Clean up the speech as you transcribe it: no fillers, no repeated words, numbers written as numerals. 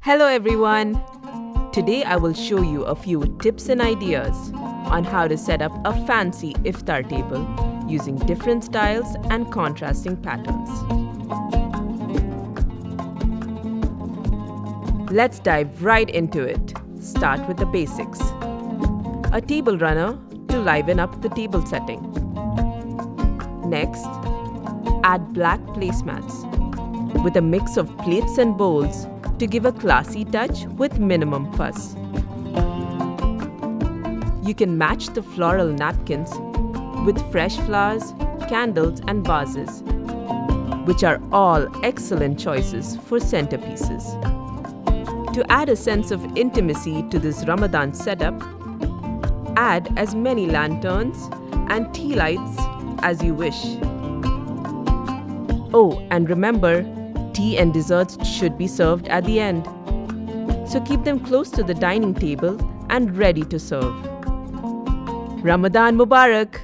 Hello everyone! Today I will show you a few tips and ideas on how to set up a fancy iftar table using different styles and contrasting patterns. Let's dive right into it. Start with the basics. A table runner to liven up the table setting. Next, add black placemats with a mix of plates and bowls to give a classy touch with minimum fuss. You can match the floral napkins with fresh flowers, candles and vases, which are all excellent choices for centerpieces. To add a sense of intimacy to this Ramadan setup, add as many lanterns and tea lights as you wish. Oh, and remember, tea and desserts should be served at the end. So keep them close to the dining table and ready to serve. Ramadan Mubarak!